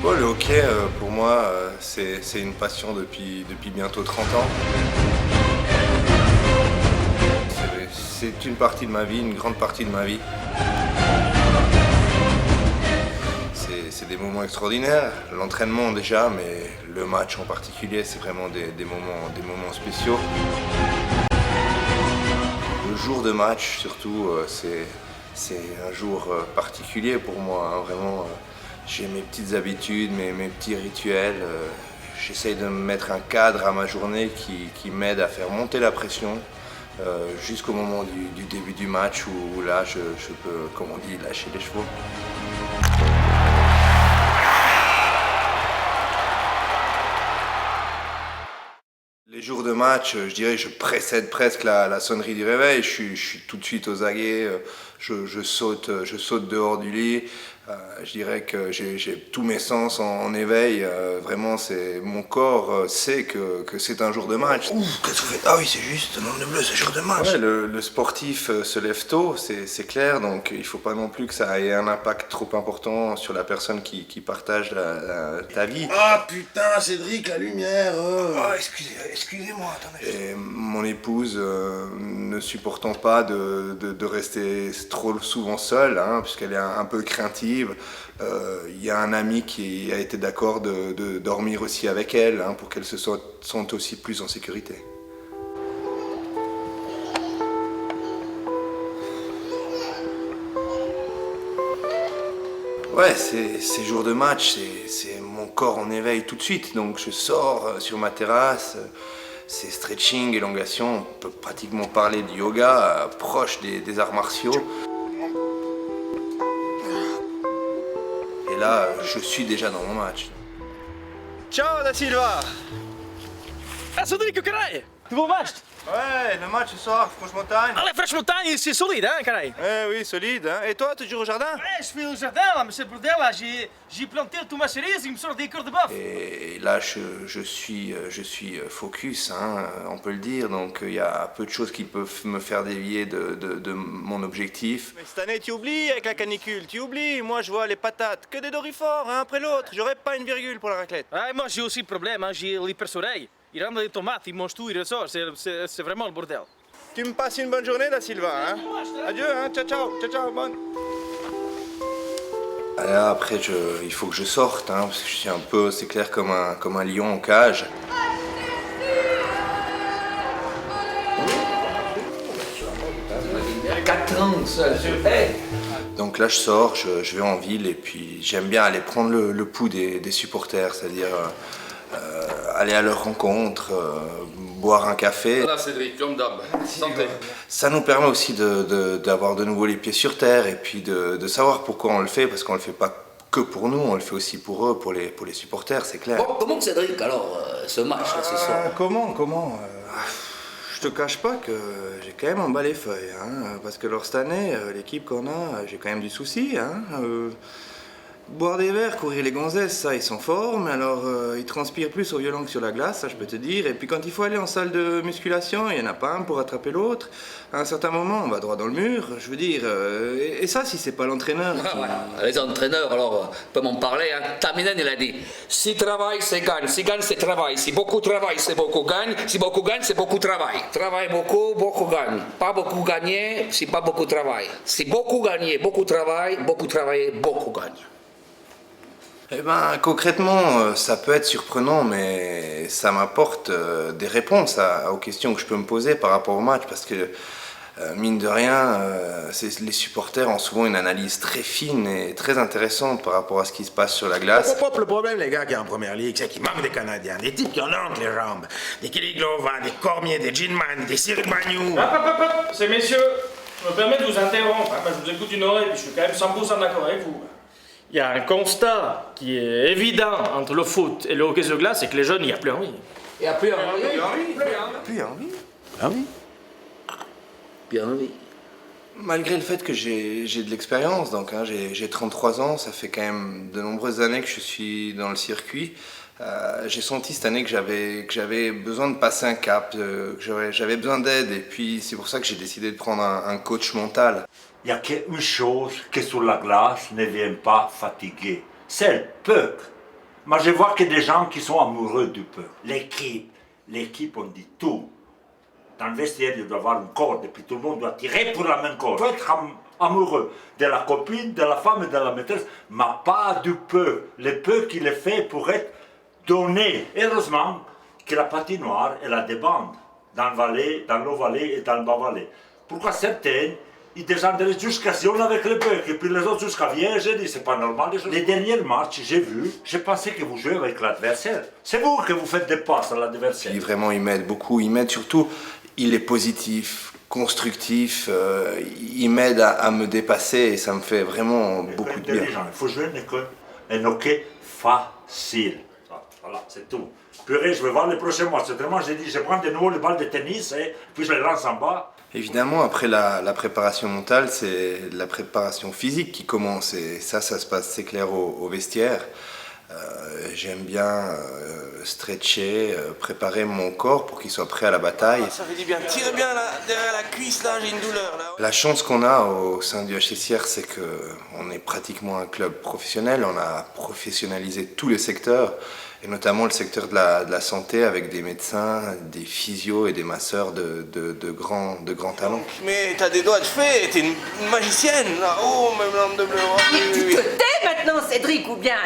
Oh, le hockey, pour moi, c'est une passion depuis bientôt 30 ans. C'est une partie de ma vie, une grande partie de ma vie. C'est des moments extraordinaires, l'entraînement déjà, mais le match en particulier, c'est vraiment des moments spéciaux. Le jour de match, surtout, c'est un jour particulier pour moi, hein, vraiment. J'ai mes petites habitudes, mes petits rituels. J'essaye de me mettre un cadre à ma journée qui m'aide à faire monter la pression jusqu'au moment du début du match où là, je peux, comme on dit, lâcher les chevaux. Les jours de match, je dirais, je précède presque la sonnerie du réveil. Je suis tout de suite aux aguets. Je saute dehors du lit. Je dirais que j'ai tous mes sens en éveil. Vraiment, mon corps sait que c'est un jour de match. Ouh, qu'est-ce que vous faites? Ah oui, c'est juste, nom de bleu, c'est jour de match. Ouais, le sportif se lève tôt, c'est clair. Donc, il faut pas non plus que ça ait un impact trop important sur la personne qui partage ta vie. Ah putain, Cédric, la lumière. Oh, excusez-moi, attendez. Et mon épouse, ne supportant pas de rester trop souvent seule, hein, puisqu'elle est un peu craintive, il y a un ami qui a été d'accord de dormir aussi avec elle, hein, pour qu'elle se sente aussi plus en sécurité. Ouais, ces jours de match, c'est mon corps en éveil tout de suite. Donc je sors sur ma terrasse, c'est stretching, élongation, on peut pratiquement parler de yoga, proche des arts martiaux. Et là, je suis déjà dans mon match. Ciao Da Silva! Ah, Cédric, caralho! Nouveau match! Ouais, le match ce soir, Franche-Montagne. Allez, Franche-Montagne, c'est solide, hein, caralho! Oui, solide. Hein. Et toi, tu joues au jardin? Ouais, je fais au jardin, là, mais c'est le bordel, là, j'ai planté tout ma cerise, il me sort des cœurs de bœuf! Et là, je suis focus, hein, on peut le dire, donc il y a peu de choses qui peuvent me faire dévier de mon objectif. Mais cette année, tu oublies avec la canicule, tu oublies. Moi, je vois les patates, que des dorifores, un après l'autre. J'aurais pas une virgule pour la raclette. Ouais, moi, j'ai aussi le problème, hein, j'ai l'hypersoleil. Il rentre des tomates, il mange tout, il ressort, c'est vraiment le bordel. Tu me passes une bonne journée, Da Silva, hein? Adieu, hein? Ciao, bonne. Après, il faut que je sorte, hein, parce que je suis un peu, c'est clair, comme un lion en cage. Donc là, je sors, je vais en ville et puis j'aime bien aller prendre le pouls des supporters, c'est-à-dire aller à leur rencontre, boire un café. Voilà Cédric, comme d'hab. Santé. Ça nous permet aussi d'avoir de nouveau les pieds sur terre et puis de savoir pourquoi on le fait, parce qu'on le fait pas que pour nous, on le fait aussi pour eux, pour les supporters, c'est clair. Bon, comment Cédric alors, ce match là ce soir? Comment Je te cache pas que j'ai quand même un bas les feuilles, hein, parce que cette année, l'équipe qu'on a, j'ai quand même du souci, hein. Boire des verres, courir les gonzesses, ça, ils sont forts, mais alors ils transpirent plus au violon que sur la glace, ça je peux te dire. Et puis quand il faut aller en salle de musculation, il n'y en a pas un pour attraper l'autre. À un certain moment, on va droit dans le mur, je veux dire. Et ça, si c'est pas l'entraîneur qui... Voilà. Les entraîneurs, alors, peuvent m'en parler. Hein. Taminen, il a dit, si travail, c'est gagne. Si gagne, c'est travail. Si beaucoup travaille, c'est beaucoup gagne. Si beaucoup gagne, c'est beaucoup travail. Travaille beaucoup, beaucoup gagne. Pas beaucoup gagner, c'est pas beaucoup travail. Si beaucoup gagner, beaucoup travail, beaucoup travailler, beaucoup gagne. Eh ben, concrètement, ça peut être surprenant, mais ça m'apporte des réponses aux questions que je peux me poser par rapport au match, parce que, mine de rien, les supporters ont souvent une analyse très fine et très intéressante par rapport à ce qui se passe sur la glace. Le problème, les gars, qui est en première ligue, c'est qu'il manque des Canadiens, des types qui en ont entre les jambes. Des Kiliglova, des Cormier, des Ginman, des Cyril Magnou. C'est messieurs, je me permets de vous interrompre, hein, je vous écoute une oreille, puis je suis quand même 100% d'accord avec vous. Il y a un constat qui est évident entre le foot et le hockey sur glace, c'est que les jeunes, il n'y a plus envie. Il n'y a plus envie. Plus envie. Ah oui? Plus envie. Malgré le fait que j'ai de l'expérience, donc hein, j'ai 33 ans, ça fait quand même de nombreuses années que je suis dans le circuit. J'ai senti cette année que j'avais besoin de passer un cap, que j'avais besoin d'aide, et puis c'est pour ça que j'ai décidé de prendre un coach mental. Il n'y a qu'une chose qui sur la glace ne vient pas fatiguer, c'est le peuple. Moi, je vois que des gens qui sont amoureux du peu. L'équipe, on dit tout. Dans le vestiaire, il doit y avoir une corde, et puis tout le monde doit tirer pour la même corde. Il faut être amoureux de la copine, de la femme et de la maîtresse, mais pas du peu. Le peu qu'il est fait pour être donné. Heureusement que la patinoire, elle a des bandes, dans le Valais, dans l'eau Valais et dans le bas Valais. Pourquoi certaines, ils descendaient jusqu'à Sion avec le peu, et puis les autres jusqu'à Vienne, j'ai dit, c'est pas normal. Les derniers matchs, j'ai vu, j'ai pensé que vous jouez avec l'adversaire. C'est vous que vous faites des passes à l'adversaire. Vraiment, il m'aide beaucoup. Il m'aide surtout, il est positif, constructif, il m'aide à me dépasser et ça me fait vraiment beaucoup de bien. Il faut jouer un hockey facile. Voilà, c'est tout. Purée, je vais voir les prochains matchs. Autrement, j'ai dit, je prends de nouveau les balles de tennis et puis je les lance en bas. Évidemment, après la préparation mentale, c'est la préparation physique qui commence et ça se passe, c'est clair, au vestiaire. J'aime bien stretcher, préparer mon corps pour qu'il soit prêt à la bataille. Ça fait du bien. Tire bien là, derrière la cuisse, là, j'ai une douleur. Là. La chance qu'on a au sein du HCCR, c'est qu'on est pratiquement un club professionnel. On a professionnalisé tous les secteurs, et notamment le secteur de la santé avec des médecins, des physios et des masseurs de grands talents. Mais t'as des doigts de fée, t'es une magicienne. Là. Oh, même lampe de bleu. Mais tu te tais maintenant, Cédric, ou bien?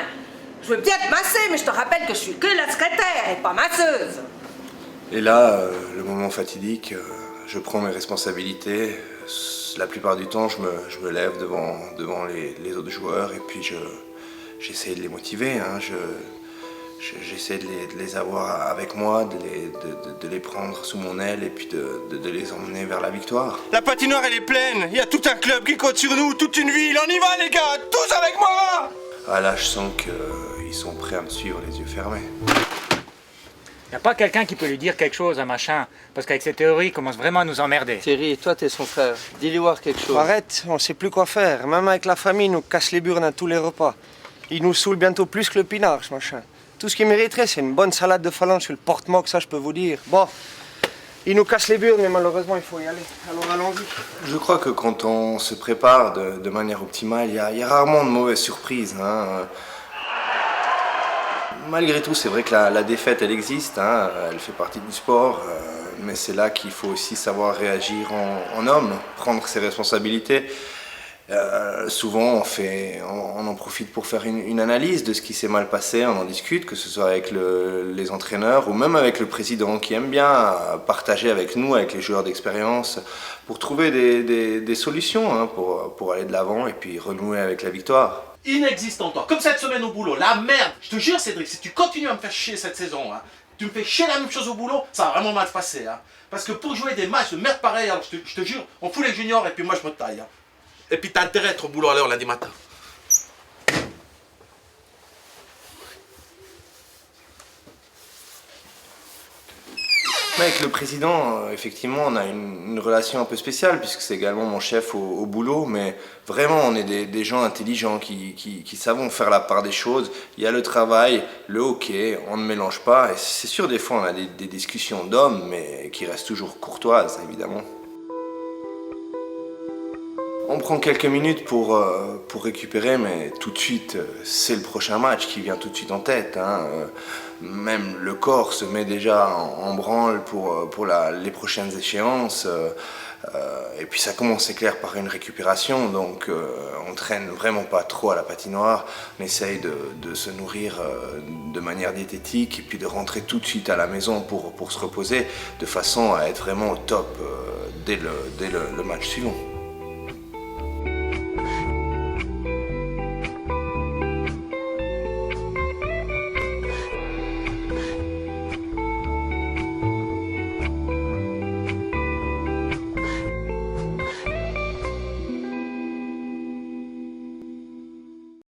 Je veux bien te masser, mais je te rappelle que je suis que la secrétaire et pas masseuse. Et là, le moment fatidique, je prends mes responsabilités. La plupart du temps, je me lève devant les autres joueurs et puis j'essaie de les motiver. Hein. J'essaie de les avoir avec moi, de les prendre sous mon aile et puis de les emmener vers la victoire. La patinoire, elle est pleine. Il y a tout un club qui compte sur nous, toute une ville. On y va, les gars, tous avec moi. Ah là, je sens qu'ils sont prêts à me suivre les yeux fermés. Y a pas quelqu'un qui peut lui dire quelque chose à machin, parce qu'avec ces théories, il commence vraiment à nous emmerder. Thierry, toi t'es son frère, dis-lui voir quelque chose. Arrête, on sait plus quoi faire. Même avec la famille, il nous casse les burnes à tous les repas. Il nous saoule bientôt plus que le pinard, ce machin. Tout ce qu'il mériterait, c'est une bonne salade de phalange sur le porte-moque, ça je peux vous dire. Bon, il nous casse les burnes, mais malheureusement il faut y aller. Alors allons-y. Je crois que quand on se prépare de manière optimale, il y a rarement de mauvaises surprises. Hein. Malgré tout, c'est vrai que la défaite, elle existe, hein, elle fait partie du sport, mais c'est là qu'il faut aussi savoir réagir en homme, prendre ses responsabilités. Souvent, on en profite pour faire une analyse de ce qui s'est mal passé, on en discute, que ce soit avec les entraîneurs ou même avec le président qui aime bien partager avec nous, avec les joueurs d'expérience, pour trouver des solutions hein, pour aller de l'avant et puis renouer avec la victoire. Inexistant toi, comme cette semaine au boulot, la merde, je te jure Cédric, si tu continues à me faire chier cette saison, hein, tu me fais chier la même chose au boulot, ça va vraiment mal se passer. Hein. Parce que pour jouer des matchs de merde pareil, alors je te jure, on fout les juniors et puis moi je me taille. Hein. Et puis t'as intérêt à être au boulot à l'heure lundi matin. Avec le président, effectivement, on a une relation un peu spéciale puisque c'est également mon chef au boulot, mais vraiment on est des gens intelligents qui savent faire la part des choses. Il y a le travail, le hockey, on ne mélange pas et c'est sûr des fois on a des discussions d'hommes mais qui restent toujours courtoises évidemment. On prend quelques minutes pour récupérer, mais tout de suite, c'est le prochain match qui vient tout de suite en tête. Hein. Même le corps se met déjà en branle pour les prochaines échéances. Et puis ça commence, c'est clair, par une récupération. Donc on traîne vraiment pas trop à la patinoire. On essaye de se nourrir de manière diététique et puis de rentrer tout de suite à la maison pour se reposer de façon à être vraiment au top dès le match suivant.